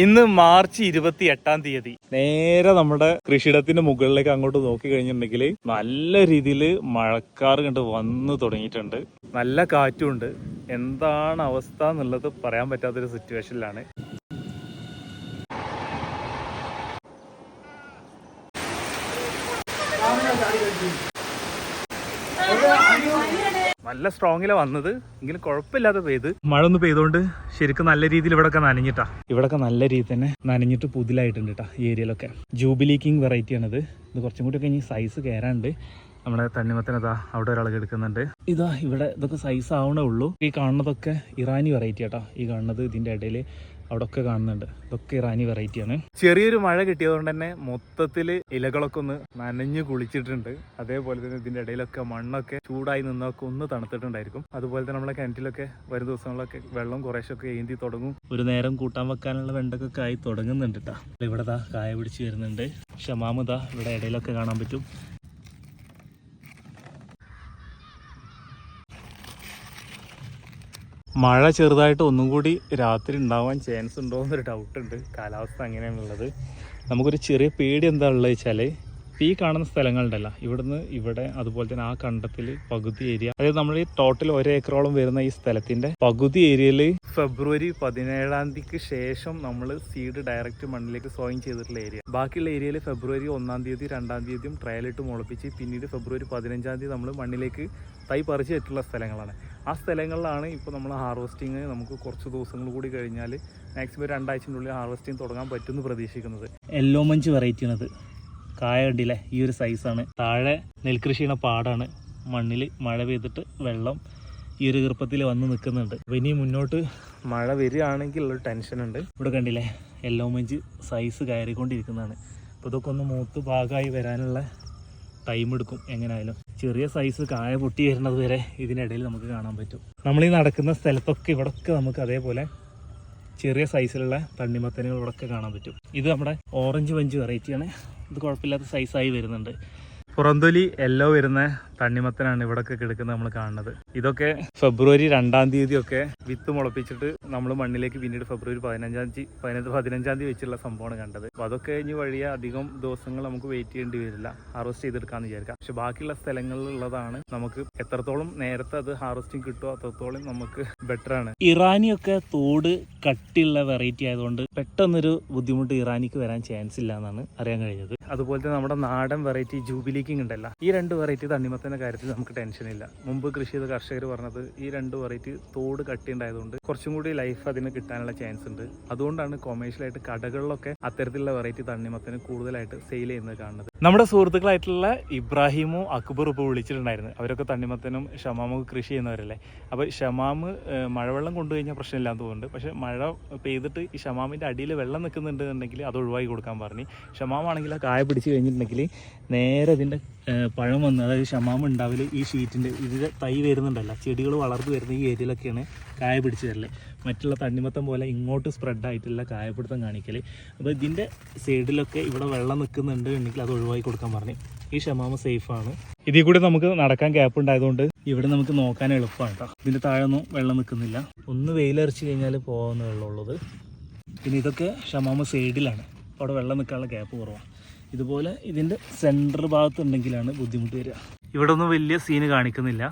ഇന്ന് മാർച്ച് 28 നേരെ നമ്മുടെ കൃഷിയിടത്തിന്റെ മുകളിലേക്ക് അങ്ങോട്ട് നോക്കി കഴിഞ്ഞിട്ടുണ്ടെങ്കിൽ നല്ല രീതിയിൽ മഴക്കാർ കണ്ട് വന്നു തുടങ്ങിയിട്ടുണ്ട്. നല്ല കാറ്റുണ്ട്. എന്താണ് അവസ്ഥ എന്നുള്ളത് പറയാൻ പറ്റാത്തൊരു സിറ്റുവേഷനിലാണ്. നല്ല സ്ട്രോങ്ങിലാണ് വന്നത്, എങ്കിലും കുഴപ്പമില്ലാതെ പെയ്ത്. മഴ ഒന്ന് പെയ്തുകൊണ്ട് ശരിക്കും നല്ല രീതിയിൽ ഇവിടെയൊക്കെ നനഞ്ഞിട്ടാ. ഇവിടെയൊക്കെ നല്ല രീതിയിൽ തന്നെ നനഞ്ഞിട്ട് പുതിലായിട്ടുണ്ട് കേട്ടോ. ഈ ഏരിയയിലൊക്കെ ജൂബിലി കിങ് വെറൈറ്റി ആണിത്. ഇത് കുറച്ചും കൂടി ഒക്കെ ഇനി സൈസ് കയറാണ്ട്. നമ്മുടെ തണ്ണിമത്തനതാ അവിടെ ഒരാൾ എടുക്കുന്നുണ്ട്. ഇതാ ഇവിടെ ഇതൊക്കെ സൈസ് ആവണേ ഉള്ളൂ. ഈ കാണുന്നതൊക്കെ ഇറാനി വെറൈറ്റി ആട്ടോ. ഈ കാണുന്നത് ഇതിന്റെ ഇടയിൽ അവിടെ ഒക്കെ കാണുന്നുണ്ട്. ഇതൊക്കെ ഇറാനി വെറൈറ്റിയാണ്. ചെറിയൊരു മഴ കിട്ടിയതുകൊണ്ട് തന്നെ മൊത്തത്തിൽ ഇലകളൊക്കെ ഒന്ന് നനഞ്ഞു കുളിച്ചിട്ടുണ്ട്. അതേപോലെ തന്നെ ഇതിന്റെ ഇടയിലൊക്കെ മണ്ണൊക്കെ ചൂടായി നിന്നൊക്കെ ഒന്ന് തണുത്തിട്ടുണ്ടായിരിക്കും. അതുപോലെ തന്നെ നമ്മളെ കിണറ്റിലൊക്കെ വരും ദിവസങ്ങളിലൊക്കെ വെള്ളം കുറേശ്ശൊക്കെ ഏന്തി തുടങ്ങും. ഒരു നേരം കൂട്ടാൻ വെക്കാനുള്ള വെണ്ടൊക്കെ ആയി തുടങ്ങുന്നുണ്ട് കേട്ടോ. ഇവിടെ ദാ കായ പിടിച്ച് വരുന്നുണ്ട്. ഷമാമ് ദാ ഇവിടെ ഇടയിലൊക്കെ കാണാൻ പറ്റും. മഴ ചെറുതായിട്ട് ഒന്നും കൂടി രാത്രി ഉണ്ടാവാൻ ചാൻസ് ഉണ്ടോ എന്നൊരു ഡൗട്ടുണ്ട്. കാലാവസ്ഥ അങ്ങനെയാണുള്ളത്. നമുക്കൊരു ചെറിയ പേടി എന്താ ഉള്ളത് വെച്ചാൽ ഈ കാണുന്ന സ്ഥലങ്ങളുണ്ടല്ലോ, ഇവിടുന്ന് ഇവിടെ അതുപോലെ തന്നെ ആ കണ്ടത്തിൽ പകുതി ഏരിയ, അതായത് നമ്മൾ ഈ ടോട്ടൽ 1 ഏക്കറോളം വരുന്ന ഈ സ്ഥലത്തിന്റെ പകുതി ഏരിയയിൽ ഫെബ്രുവരി 17 ശേഷം നമ്മൾ സീഡ് ഡയറക്റ്റ് മണ്ണിലേക്ക് സോയിങ് ചെയ്തിട്ടുള്ള ഏരിയ. ബാക്കിയുള്ള ഏരിയയിൽ ഫെബ്രുവരി 1 തീയതി 2 തീയതിയും ട്രയലിട്ട് മുളപ്പിച്ച് പിന്നീട് ഫെബ്രുവരി 15 നമ്മൾ മണ്ണിലേക്ക് തൈ പറിച്ച് വെച്ചിട്ടുള്ള സ്ഥലങ്ങളാണ്. ആ സ്ഥലങ്ങളിലാണ് ഇപ്പോൾ നമ്മൾ ഹാർവെസ്റ്റിങ് നമുക്ക് കുറച്ച് ദിവസങ്ങൾ കൂടി കഴിഞ്ഞാൽ മാക്സിമം 2 ആഴ്ചയ്ക്കുള്ളിൽ ഹാർവെസ്റ്റിങ് തുടങ്ങാൻ പറ്റുമെന്ന് പ്രതീക്ഷിക്കുന്നത്. യെല്ലോ മഞ്ച് വെറൈറ്റിയാണത്. കായ കണ്ടില്ലേ, ഈ ഒരു സൈസാണ്. താഴെ നെൽകൃഷി ചെയ്യുന്ന പാടാണ്. മണ്ണിൽ മഴ പെയ്തിട്ട് വെള്ളം ഈ ഒരു ഈർപ്പത്തിൽ വന്ന് നിൽക്കുന്നുണ്ട്. അപ്പോൾ ഇനി മുന്നോട്ട് മഴ വരികയാണെങ്കിൽ ഉള്ളൊരു ടെൻഷനുണ്ട്. ഇവിടെ കണ്ടില്ലേ, യെല്ലോ മഞ്ച് സൈസ് കയറിക്കൊണ്ടിരിക്കുന്നതാണ്. അപ്പോൾ ഇതൊക്കെ ഒന്ന് മൂത്ത് ഭാഗമായി വരാനുള്ള ടൈം എടുക്കും. എങ്ങനെയായാലും ചെറിയ സൈസ് കായ പൊട്ടി വരുന്നത് വരെ ഇതിനിടയിൽ നമുക്ക് കാണാൻ പറ്റും. നമ്മളീ നടക്കുന്ന സ്ഥലത്തൊക്കെ ഇവിടൊക്കെ നമുക്ക് അതേപോലെ ചെറിയ സൈസിലുള്ള തണ്ണിമത്തനുകൾ ഇവിടെയൊക്കെ കാണാൻ പറ്റും. ഇത് നമ്മുടെ ഓറഞ്ച് മഞ്ച് വെറൈറ്റിയാണ്. ഇത് കുഴപ്പമില്ലാത്ത സൈസായി വരുന്നുണ്ട്. പുറന്തൊലി യെല്ലോ വരുന്ന തണ്ണിമത്തനാണ് ഇവിടെയൊക്കെ കിടക്കുന്നത് നമ്മൾ കാണുന്നത്. ഇതൊക്കെ ഫെബ്രുവരി 2 തീയതിയൊക്കെ വിത്ത് മുളപ്പിച്ചിട്ട് നമ്മൾ മണ്ണിലേക്ക് പിന്നീട് ഫെബ്രുവരി 15 തീയതി വെച്ചുള്ള സംഭവമാണ് കണ്ടത്. അപ്പോൾ അതൊക്കെ ഇനി വഴിയെ അധികം ദിവസങ്ങൾ നമുക്ക് വെയിറ്റ് ചെയ്യേണ്ടി വരില്ല, ഹാർവെസ്റ്റ് ചെയ്തെടുക്കാമെന്ന് വിചാരിക്കാം. പക്ഷെ ബാക്കിയുള്ള സ്ഥലങ്ങളിലുള്ളതാണ് നമുക്ക് എത്രത്തോളം നേരത്തെ അത് ഹാർവെസ്റ്റിംഗ് കിട്ടുമോ അത്രത്തോളം നമുക്ക് ബെറ്റർ ആണ്. ഇറാനിയൊക്കെ തോട് കട്ടിയുള്ള വെറൈറ്റി ആയതുകൊണ്ട് പെട്ടെന്നൊരു ബുദ്ധിമുട്ട് ഇറാനിക്ക് വരാൻ ചാൻസ് ഇല്ല എന്നാണ് അറിയാൻ കഴിഞ്ഞത്. അതുപോലെ തന്നെ നമ്മുടെ നാടൻ വെറൈറ്റി ജൂബിലി കിങ് ഉണ്ടല്ലോ, ഈ 2 വെറൈറ്റി തണ്ണിമത്തൻ്റെ കാര്യത്തിൽ നമുക്ക് ടെൻഷനില്ല. മുമ്പ് കൃഷി ചെയ്ത കർഷകർ പറഞ്ഞത് ഈ 2 വെറൈറ്റി തോട് കട്ടി ഉണ്ടായതുകൊണ്ട് കുറച്ചും കൂടി ലൈഫ് അതിന് കിട്ടാനുള്ള ചാൻസ് ഉണ്ട്. അതുകൊണ്ടാണ് കൊമേഴ്ഷ്യലായിട്ട് കടകളിലൊക്കെ അത്തരത്തിലുള്ള വെറൈറ്റി തണ്ണിമത്തന് കൂടുതലായിട്ട് സെയിൽ ചെയ്യുന്നത് കാണുന്നത്. നമ്മുടെ സുഹൃത്തുക്കളായിട്ടുള്ള ഇബ്രാഹിമും അക്ബറും ഇപ്പോൾ വിളിച്ചിട്ടുണ്ടായിരുന്നു. അവരൊക്കെ തണ്ണിമത്തനും ഷമാമും കൃഷി ചെയ്യുന്നവരല്ലേ. അപ്പോൾ ഷമാമ് മഴവെള്ളം കൊണ്ടുകഴിഞ്ഞാൽ പ്രശ്നമില്ലാന്ന് തോന്നുന്നുണ്ട്. പക്ഷേ മഴ പെയ്തിട്ട് ഈ ഷമാമിൻ്റെ അടിയിൽ വെള്ളം നിൽക്കുന്നുണ്ടെന്നുണ്ടെങ്കിൽ അത് ഒഴിവാക്കി കൊടുക്കാൻ പറഞ്ഞു. ഷമാമാണെങ്കിൽ ആ കായ പിടിച്ച് കഴിഞ്ഞിട്ടുണ്ടെങ്കിൽ നേരെ ഇതിൻ്റെ പഴം വന്ന്, അതായത് ഷമാമ് ഉണ്ടാവില്ല ഈ ഷീറ്റിൻ്റെ ഇതിൻ്റെ തൈ വരുന്നുണ്ടല്ലോ, ചെടികൾ വളർന്നു വരുന്ന ഈ ഏരിയയിലൊക്കെയാണ് കായ പിടിച്ച് തരല്. മറ്റുള്ള തണ്ണിമത്തം പോലെ ഇങ്ങോട്ട് സ്പ്രെഡായിട്ടുള്ള കായപ്പിടുത്തം കാണിക്കൽ. അപ്പോൾ ഇതിൻ്റെ സൈഡിലൊക്കെ ഇവിടെ വെള്ളം നിൽക്കുന്നുണ്ട് ഉണ്ടെങ്കിൽ അത് ഒഴിവാക്കി കൊടുക്കാൻ പറഞ്ഞു. ഈ ഷമാമ് സേഫാണ്. ഇതിൽ കൂടി നമുക്ക് നടക്കാൻ ഗ്യാപ്പ് ഉണ്ടായതുകൊണ്ട് ഇവിടെ നമുക്ക് നോക്കാൻ എളുപ്പമാണ് കേട്ടോ. ഇതിൻ്റെ താഴെയൊന്നും വെള്ളം നിൽക്കുന്നില്ല. ഒന്ന് വെയിലറിച്ച് കഴിഞ്ഞാൽ പോകാവുന്ന വെള്ളമുള്ളത്. പിന്നെ ഇതൊക്കെ ഷമാമ് സൈഡിലാണ്, അപ്പോൾ അവിടെ വെള്ളം നിൽക്കാനുള്ള ഗ്യാപ്പ് കുറവാണ്. ഇതുപോലെ ഇതിൻ്റെ സെൻറ്റർ ഭാഗത്തുണ്ടെങ്കിലാണ് ബുദ്ധിമുട്ട് വരിക. ഇവിടെ ഒന്നും വലിയ സീന് കാണിക്കുന്നില്ല.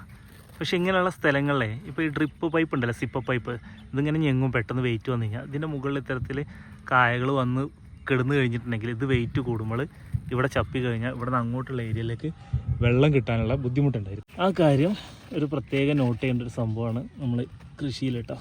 പക്ഷേ ഇങ്ങനെയുള്ള സ്ഥലങ്ങളിലെ ഇപ്പോൾ ഈ ഡ്രിപ്പ് പൈപ്പ് ഉണ്ടല്ലോ, സിപ്പ പൈപ്പ്, ഇതിങ്ങനെ ഞെങ്ങും പെട്ടെന്ന് വെയിറ്റ് വന്നു കഴിഞ്ഞാൽ ഇതിൻ്റെ മുകളിൽ ഇത്തരത്തിൽ കായകൾ വന്ന് കിടന്നു കഴിഞ്ഞിട്ടുണ്ടെങ്കിൽ ഇത് വെയിറ്റ് കൂടുമ്പോൾ ഇവിടെ ചപ്പി കഴിഞ്ഞാൽ ഇവിടെ നിന്ന് അങ്ങോട്ടുള്ള ഏരിയയിലേക്ക് വെള്ളം കിട്ടാനുള്ള ബുദ്ധിമുട്ടുണ്ടായിരിക്കും. ആ കാര്യം ഒരു പ്രത്യേക നോട്ട് ചെയ്യേണ്ട ഒരു സംഭവമാണ് നമ്മൾ കൃഷിയിൽ കേട്ടോ.